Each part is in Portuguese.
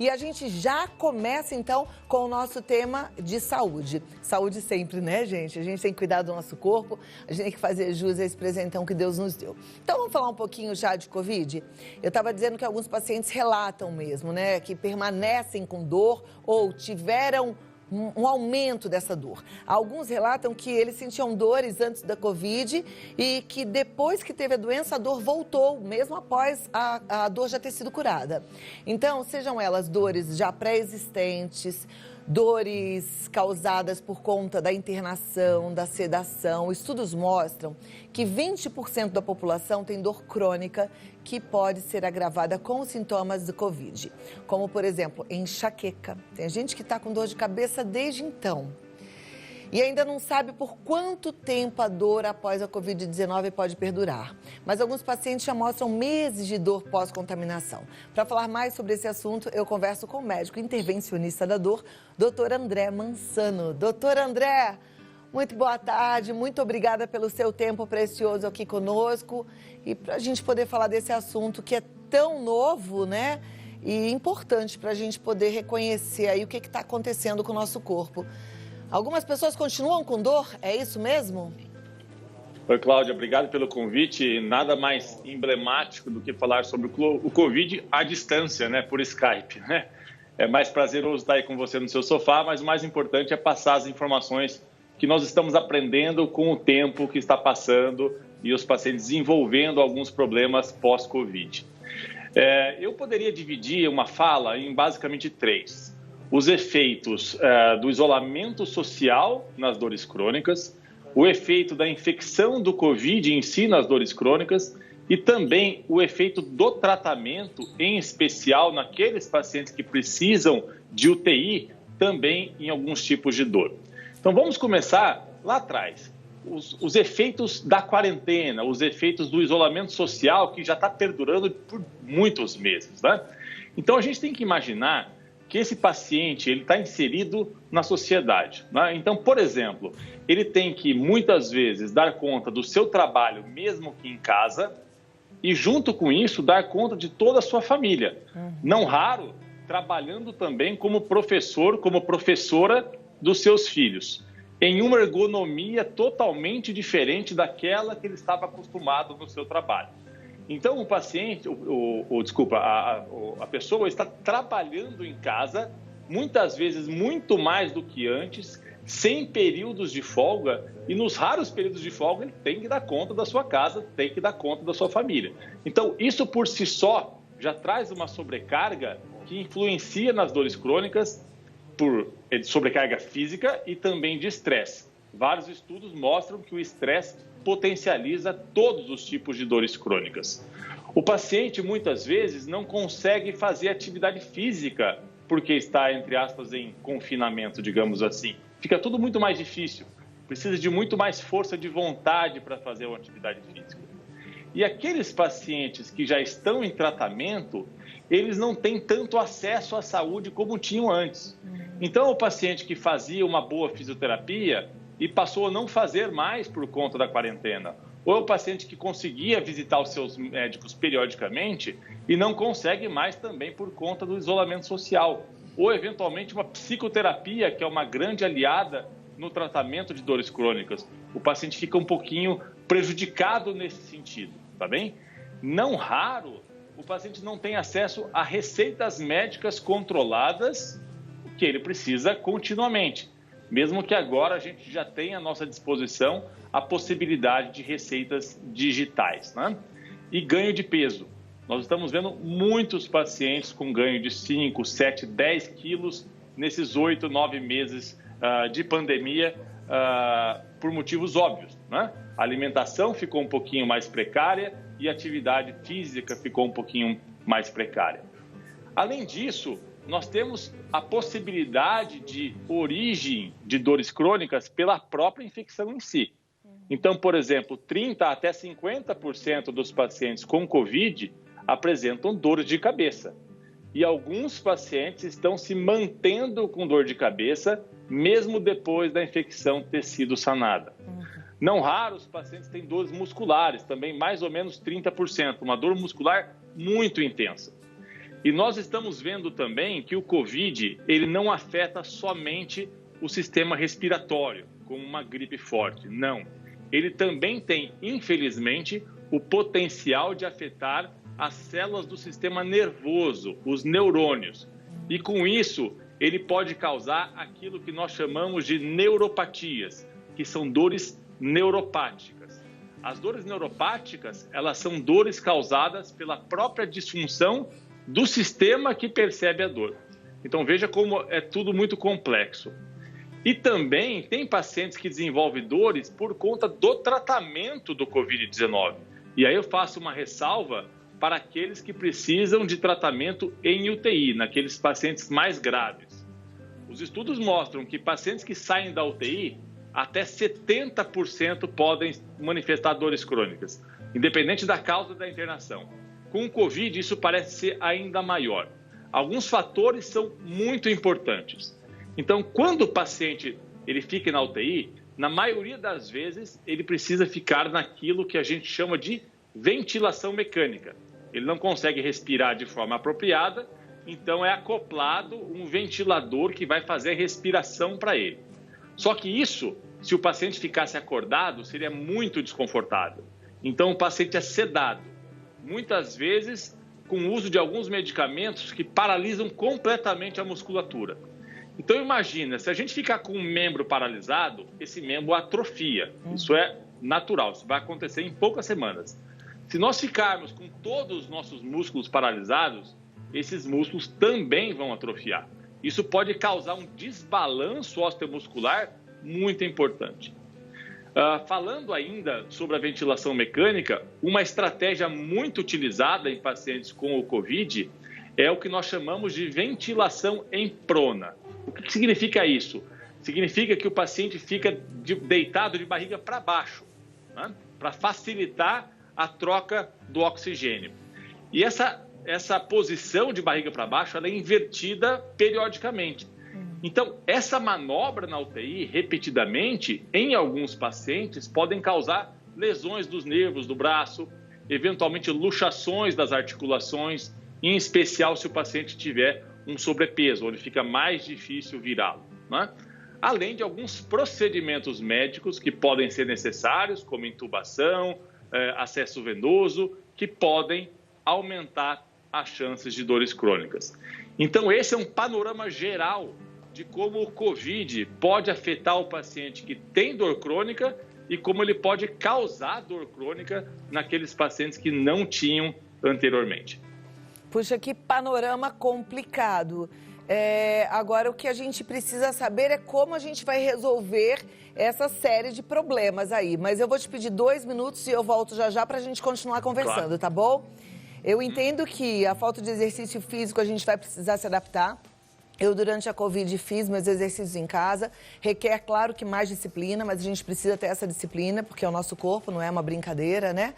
E a gente já começa, então, com o nosso tema de saúde. Saúde sempre, né, gente? A gente tem que cuidar do nosso corpo, a gente tem que fazer jus a esse presentão que Deus nos deu. Então, vamos falar um pouquinho já de Covid? Eu estava dizendo que alguns pacientes relatam mesmo, né, que permanecem com dor ou tiveram um aumento dessa dor. Alguns relatam que eles sentiam dores antes da Covid e que depois que teve a doença, a dor voltou, mesmo após a dor já ter sido curada. Então, sejam elas dores já pré-existentes, dores causadas por conta da internação, da sedação. Estudos mostram que 20% da população tem dor crônica que pode ser agravada com os sintomas do Covid, como, por exemplo, enxaqueca. Tem gente que está com dor de cabeça desde então e ainda não sabe por quanto tempo a dor após a Covid-19 pode perdurar. Mas alguns pacientes já mostram meses de dor pós-contaminação. Para falar mais sobre esse assunto, eu converso com o médico intervencionista da dor, Dr. André Mansano. Dr. André, muito boa tarde, muito obrigada pelo seu tempo precioso aqui conosco e para a gente poder falar desse assunto que é tão novo, né? E importante para a gente poder reconhecer aí o que está acontecendo com o nosso corpo. Algumas pessoas continuam com dor, é isso mesmo? Oi, Cláudia, obrigado pelo convite. Nada mais emblemático do que falar sobre o Covid à distância, né, por Skype, né? É mais prazeroso estar aí com você no seu sofá, mas o mais importante é passar as informações que nós estamos aprendendo com o tempo que está passando e os pacientes desenvolvendo alguns problemas pós-Covid. Eu poderia dividir uma fala em basicamente 3. Os efeitos do isolamento social nas dores crônicas, o efeito da infecção do Covid em si nas dores crônicas e também o efeito do tratamento, em especial naqueles pacientes que precisam de UTI, também em alguns tipos de dor. Então vamos começar lá atrás. Os efeitos da quarentena, os efeitos do isolamento social que já está perdurando por muitos meses, né? Então a gente tem que imaginar que esse paciente ele está inserido na sociedade, né? Então, por exemplo, ele tem que muitas vezes dar conta do seu trabalho, mesmo que em casa, e junto com isso dar conta de toda a sua família. Não raro, trabalhando também como professor, como professora dos seus filhos, em uma ergonomia totalmente diferente daquela que ele estava acostumado no seu trabalho. Então, o paciente, a pessoa está trabalhando em casa, muitas vezes muito mais do que antes, sem períodos de folga, e nos raros períodos de folga ele tem que dar conta da sua casa, tem que dar conta da sua família. Então, isso por si só já traz uma sobrecarga que influencia nas dores crônicas por sobrecarga física e também de estresse. Vários estudos mostram que o estresse potencializa todos os tipos de dores crônicas. O paciente, muitas vezes, não consegue fazer atividade física porque está, entre aspas, em confinamento, digamos assim. Fica tudo muito mais difícil. Precisa de muito mais força de vontade para fazer uma atividade física. E aqueles pacientes que já estão em tratamento, eles não têm tanto acesso à saúde como tinham antes. Então, o paciente que fazia uma boa fisioterapia e passou a não fazer mais por conta da quarentena. Ou é o paciente que conseguia visitar os seus médicos periodicamente e não consegue mais também por conta do isolamento social. Ou, eventualmente, uma psicoterapia, que é uma grande aliada no tratamento de dores crônicas. O paciente fica um pouquinho prejudicado nesse sentido, tá bem? Não raro, o paciente não tem acesso a receitas médicas controladas, que ele precisa continuamente. Mesmo que agora a gente já tenha à nossa disposição a possibilidade de receitas digitais, né? E ganho de peso. Nós estamos vendo muitos pacientes com ganho de 5, 7, 10 quilos nesses 8, 9 meses de pandemia por motivos óbvios, né? A alimentação ficou um pouquinho mais precária e a atividade física ficou um pouquinho mais precária. Além disso, nós temos a possibilidade de origem de dores crônicas pela própria infecção em si. Então, por exemplo, 30% até 50% dos pacientes com Covid apresentam dores de cabeça. E alguns pacientes estão se mantendo com dor de cabeça, mesmo depois da infecção ter sido sanada. Não raro, os pacientes têm dores musculares, também mais ou menos 30%, uma dor muscular muito intensa. E nós estamos vendo também que o Covid, ele não afeta somente o sistema respiratório, como uma gripe forte. Não. Ele também tem, infelizmente, o potencial de afetar as células do sistema nervoso, os neurônios. E com isso, ele pode causar aquilo que nós chamamos de neuropatias, que são dores neuropáticas. As dores neuropáticas, elas são dores causadas pela própria disfunção do sistema que percebe a dor. Então veja como é tudo muito complexo. E também tem pacientes que desenvolvem dores por conta do tratamento do Covid-19. E aí eu faço uma ressalva para aqueles que precisam de tratamento em UTI, naqueles pacientes mais graves. Os estudos mostram que pacientes que saem da UTI, até 70% podem manifestar dores crônicas, independente da causa da internação. Com o Covid, isso parece ser ainda maior. Alguns fatores são muito importantes. Então, quando o paciente ele fica na UTI, na maioria das vezes, ele precisa ficar naquilo que a gente chama de ventilação mecânica. Ele não consegue respirar de forma apropriada, então é acoplado um ventilador que vai fazer a respiração para ele. Só que isso, se o paciente ficasse acordado, seria muito desconfortável. Então, o paciente é sedado, muitas vezes com o uso de alguns medicamentos que paralisam completamente a musculatura. Então, imagina, se a gente ficar com um membro paralisado, esse membro atrofia. Isso é natural, isso vai acontecer em poucas semanas. Se nós ficarmos com todos os nossos músculos paralisados, esses músculos também vão atrofiar. Isso pode causar um desbalanço osteomuscular muito importante. Falando ainda sobre a ventilação mecânica, uma estratégia muito utilizada em pacientes com o Covid é o que nós chamamos de ventilação em prona. O que significa isso? Significa que o paciente fica deitado de barriga para baixo, né? Para facilitar a troca do oxigênio. E essa posição de barriga para baixo ela é invertida periodicamente. Então, essa manobra na UTI, repetidamente, em alguns pacientes, podem causar lesões dos nervos do braço, eventualmente luxações das articulações, em especial se o paciente tiver um sobrepeso, onde fica mais difícil virá-lo, né? Além de alguns procedimentos médicos que podem ser necessários, como intubação, acesso venoso, que podem aumentar as chances de dores crônicas. Então, esse é um panorama geral de como o Covid pode afetar o paciente que tem dor crônica e como ele pode causar dor crônica naqueles pacientes que não tinham anteriormente. Puxa, que panorama complicado. Agora, o que a gente precisa saber é como a gente vai resolver essa série de problemas aí. Mas eu vou te pedir 2 minutos e eu volto já já para a gente continuar conversando, claro. Tá bom? Eu entendo que a falta de exercício físico a gente vai precisar se adaptar. Eu, durante a Covid, fiz meus exercícios em casa. Requer, claro, que mais disciplina, mas a gente precisa ter essa disciplina, porque é o nosso corpo, não é uma brincadeira, né?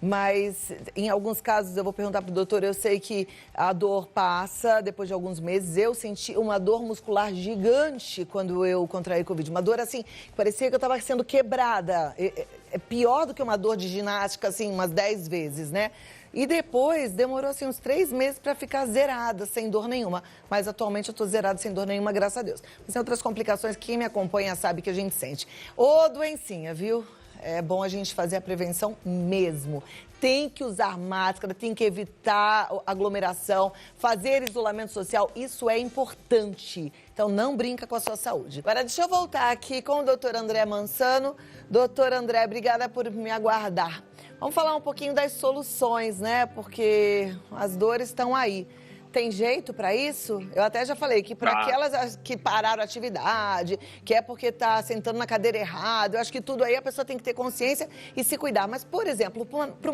Mas, em alguns casos, eu vou perguntar para o doutor, eu sei que a dor passa depois de alguns meses. Eu senti uma dor muscular gigante quando eu contraí Covid. Uma dor, assim, que parecia que eu estava sendo quebrada. É pior do que uma dor de ginástica, assim, umas 10 vezes, né? E depois, demorou assim uns 3 meses para ficar zerada, sem dor nenhuma. Mas atualmente eu estou zerada sem dor nenhuma, graças a Deus. Mas tem outras complicações que quem me acompanha sabe que a gente sente. Ô, doencinha, viu? É bom a gente fazer a prevenção mesmo. Tem que usar máscara, tem que evitar aglomeração, fazer isolamento social, isso é importante. Então não brinca com a sua saúde. Agora deixa eu voltar aqui com o doutor André Mansano. Doutor André, obrigada por me aguardar. Vamos falar um pouquinho das soluções, né? Porque as dores estão aí. Tem jeito para isso? Eu até já falei que para aquelas que pararam a atividade, que é porque está sentando na cadeira errada, eu acho que tudo aí a pessoa tem que ter consciência e se cuidar. Mas, por exemplo, para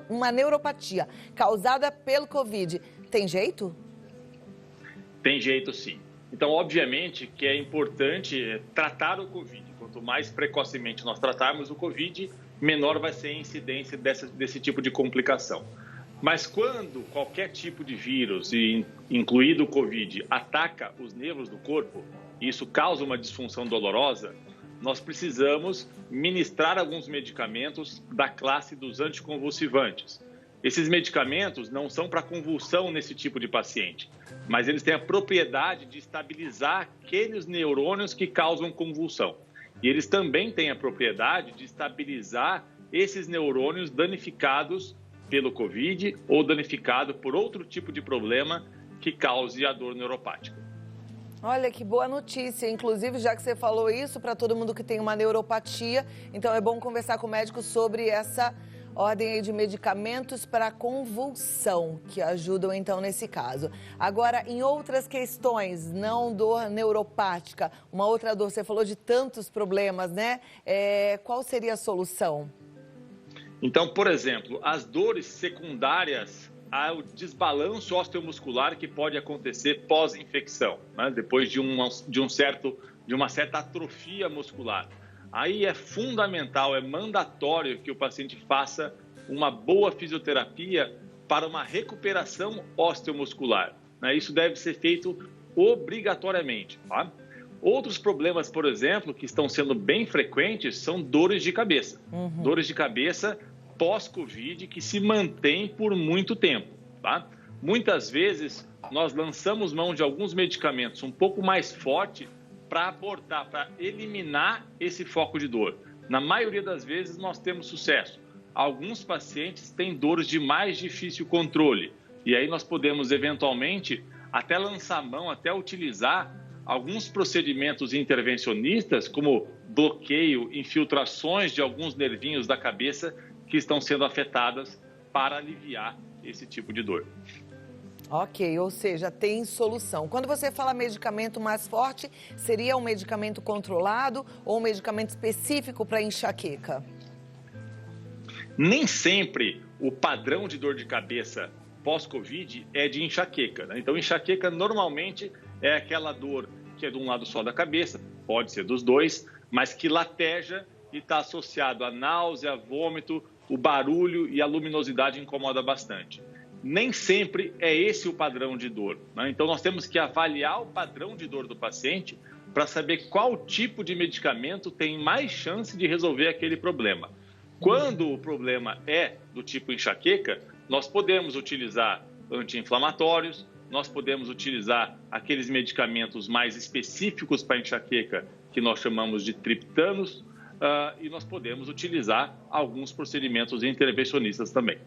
uma neuropatia causada pelo Covid, tem jeito? Tem jeito, sim. Então, obviamente que é importante tratar o Covid. Quanto mais precocemente nós tratarmos o Covid, menor vai ser a incidência desse tipo de complicação. Mas quando qualquer tipo de vírus, incluído o Covid, ataca os nervos do corpo, e isso causa uma disfunção dolorosa, nós precisamos ministrar alguns medicamentos da classe dos anticonvulsivantes. Esses medicamentos não são para convulsão nesse tipo de paciente, mas eles têm a propriedade de estabilizar aqueles neurônios que causam convulsão. E eles também têm a propriedade de estabilizar esses neurônios danificados pelo COVID ou danificado por outro tipo de problema que cause a dor neuropática. Olha, que boa notícia. Inclusive, já que você falou isso, para todo mundo que tem uma neuropatia, então é bom conversar com o médico sobre essa ordem aí de medicamentos para convulsão, que ajudam então nesse caso. Agora, em outras questões, não dor neuropática, uma outra dor, você falou de tantos problemas, né? Qual seria a solução? Então, por exemplo, as dores secundárias ao desbalanço osteomuscular que pode acontecer pós-infecção, né? Depois de uma certa atrofia muscular. Aí é fundamental, é mandatório que o paciente faça uma boa fisioterapia para uma recuperação osteomuscular, né? Isso deve ser feito obrigatoriamente, tá? Outros problemas, por exemplo, que estão sendo bem frequentes são dores de cabeça. Dores de cabeça pós-Covid que se mantêm por muito tempo, tá? Muitas vezes nós lançamos mão de alguns medicamentos um pouco mais fortes para abortar, para eliminar esse foco de dor. Na maioria das vezes nós temos sucesso. Alguns pacientes têm dores de mais difícil controle e aí nós podemos eventualmente até lançar mão, até utilizar alguns procedimentos intervencionistas como bloqueio, infiltrações de alguns nervinhos da cabeça que estão sendo afetadas para aliviar esse tipo de dor. Ok, ou seja, tem solução. Quando você fala medicamento mais forte, seria um medicamento controlado ou um medicamento específico para enxaqueca? Nem sempre o padrão de dor de cabeça pós-Covid é de enxaqueca, né? Então, enxaqueca normalmente é aquela dor que é de um lado só da cabeça, pode ser dos dois, mas que lateja e está associado a náusea, vômito, o barulho e a luminosidade incomoda bastante. Nem sempre é esse o padrão de dor, né? Então, nós temos que avaliar o padrão de dor do paciente para saber qual tipo de medicamento tem mais chance de resolver aquele problema. Quando o problema é do tipo enxaqueca, nós podemos utilizar anti-inflamatórios, nós podemos utilizar aqueles medicamentos mais específicos para enxaqueca, que nós chamamos de triptanos, e nós podemos utilizar alguns procedimentos intervencionistas também.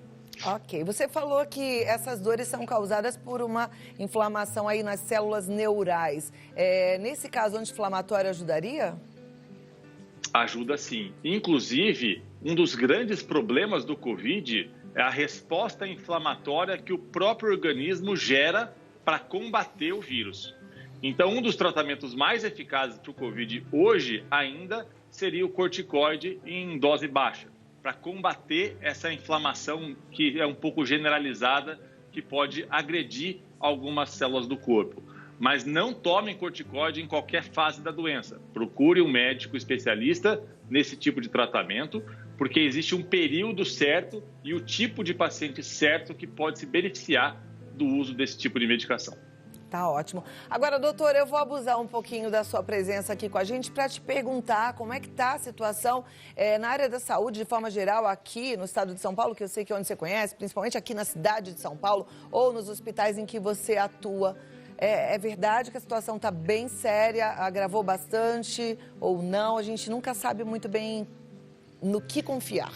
Ok, você falou que essas dores são causadas por uma inflamação aí nas células neurais. Nesse caso, anti-inflamatório ajudaria? Ajuda sim. Inclusive, um dos grandes problemas do COVID é a resposta inflamatória que o próprio organismo gera para combater o vírus. Então, um dos tratamentos mais eficazes para o COVID hoje ainda seria o corticoide em dose baixa, para combater essa inflamação que é um pouco generalizada, que pode agredir algumas células do corpo. Mas não tomem corticoide em qualquer fase da doença. Procure um médico especialista nesse tipo de tratamento, porque existe um período certo e o tipo de paciente certo que pode se beneficiar do uso desse tipo de medicação. Tá ótimo. Agora, doutor, eu vou abusar um pouquinho da sua presença aqui com a gente para te perguntar como é que está a situação na área da saúde, de forma geral, aqui no estado de São Paulo, que eu sei que é onde você conhece, principalmente aqui na cidade de São Paulo, ou nos hospitais em que você atua. É verdade que a situação está bem séria, agravou bastante ou não? A gente nunca sabe muito bem no que confiar.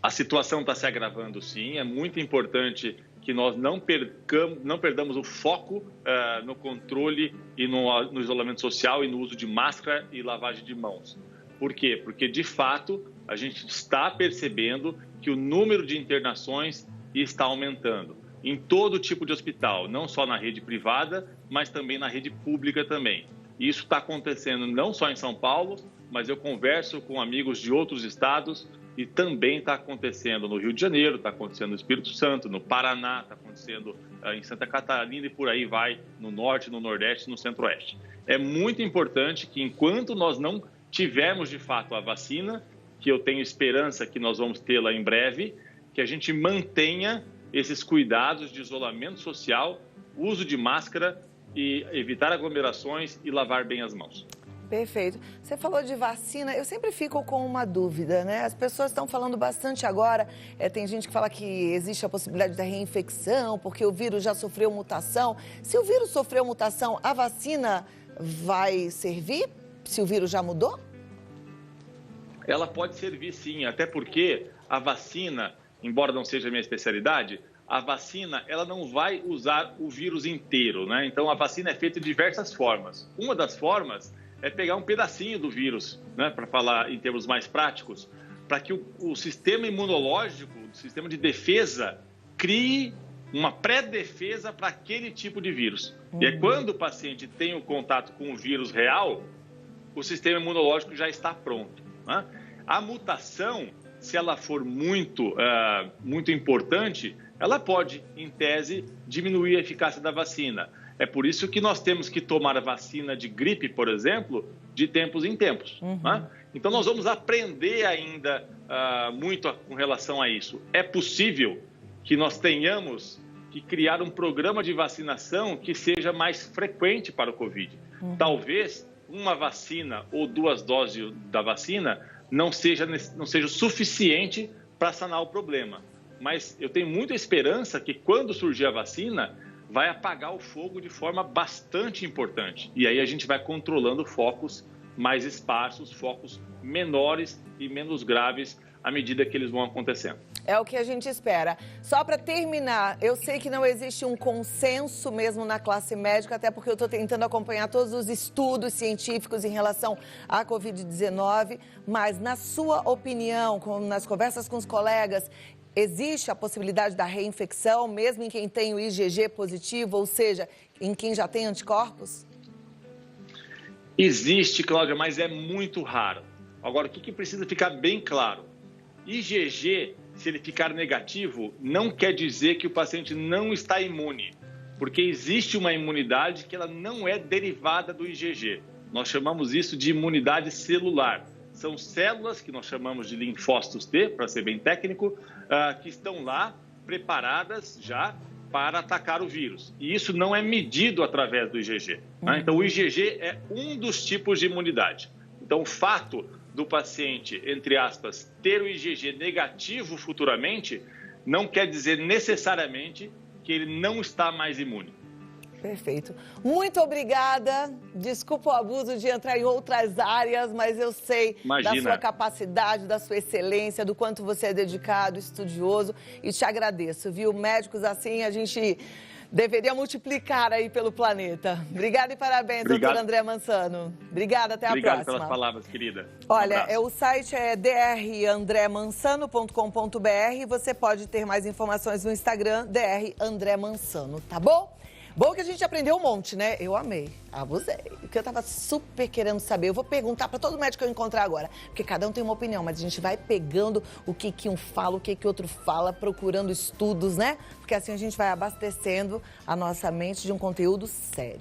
A situação está se agravando, sim. É muito importante que nós não perdamos o foco no controle e no isolamento social e no uso de máscara e lavagem de mãos. Por quê? Porque, de fato, a gente está percebendo que o número de internações está aumentando em todo tipo de hospital, não só na rede privada, mas também na rede pública também. Isso está acontecendo não só em São Paulo, mas eu converso com amigos de outros estados e também está acontecendo no Rio de Janeiro, está acontecendo no Espírito Santo, no Paraná, está acontecendo em Santa Catarina e por aí vai, no Norte, no Nordeste, no Centro-Oeste. É muito importante que enquanto nós não tivermos de fato a vacina, que eu tenho esperança que nós vamos tê-la em breve, que a gente mantenha esses cuidados de isolamento social, uso de máscara e evitar aglomerações e lavar bem as mãos. Perfeito. Você falou de vacina, eu sempre fico com uma dúvida, né? As pessoas estão falando bastante agora, tem gente que fala que existe a possibilidade da reinfecção, porque o vírus já sofreu mutação. Se o vírus sofreu mutação, a vacina vai servir? Se o vírus já mudou? Ela pode servir sim, até porque a vacina, embora não seja a minha especialidade, a vacina ela não vai usar o vírus inteiro, né? Então a vacina é feita de diversas formas. Uma das formas é pegar um pedacinho do vírus, né, para falar em termos mais práticos, para que o sistema imunológico, o sistema de defesa, crie uma pré-defesa para aquele tipo de vírus. E é quando o paciente tem o contato com o vírus real, o sistema imunológico já está pronto, né? A mutação, se ela for muito importante, ela pode, em tese, diminuir a eficácia da vacina. É por isso que nós temos que tomar a vacina de gripe, por exemplo, de tempos em tempos. Né? Então, nós vamos aprender ainda muito com relação a isso. É possível que nós tenhamos que criar um programa de vacinação que seja mais frequente para o Covid. Talvez uma vacina ou 2 doses da vacina não seja o suficiente para sanar o problema. Mas eu tenho muita esperança que quando surgir a vacina, vai apagar o fogo de forma bastante importante. E aí a gente vai controlando focos mais esparsos, focos menores e menos graves à medida que eles vão acontecendo. É o que a gente espera. Só para terminar, eu sei que não existe um consenso mesmo na classe médica, até porque eu estou tentando acompanhar todos os estudos científicos em relação à Covid-19, mas na sua opinião, nas conversas com os colegas, existe a possibilidade da reinfecção, mesmo em quem tem o IgG positivo, ou seja, em quem já tem anticorpos? Existe, Cláudia, mas é muito raro. Agora, o que precisa ficar bem claro? IgG, se ele ficar negativo, não quer dizer que o paciente não está imune, porque existe uma imunidade que ela não é derivada do IgG. Nós chamamos isso de imunidade celular. São células que nós chamamos de linfócitos T, para ser bem técnico, que estão lá preparadas já para atacar o vírus. E isso não é medido através do IgG. Né? Então, o IgG é um dos tipos de imunidade. Então, o fato do paciente, entre aspas, ter o IgG negativo futuramente, não quer dizer necessariamente que ele não está mais imune. Perfeito. Muito obrigada. Desculpa o abuso de entrar em outras áreas, mas eu sei da sua capacidade, da sua excelência, do quanto você é dedicado, estudioso, e te agradeço, viu? Médicos assim a gente deveria multiplicar aí pelo planeta. Obrigada e parabéns, doutor André Mansano. Obrigada, até a próxima. Obrigado pelas palavras, querida. Olha, o site é drandremansano.com.br. Você pode ter mais informações no Instagram, drandremansano, tá bom? Bom que a gente aprendeu um monte, né? Eu amei, abusei. Porque eu tava super querendo saber. Eu vou perguntar para todo médico que eu encontrar agora. Porque cada um tem uma opinião, mas a gente vai pegando o que um fala, o que outro fala, procurando estudos, né? Porque assim a gente vai abastecendo a nossa mente de um conteúdo sério.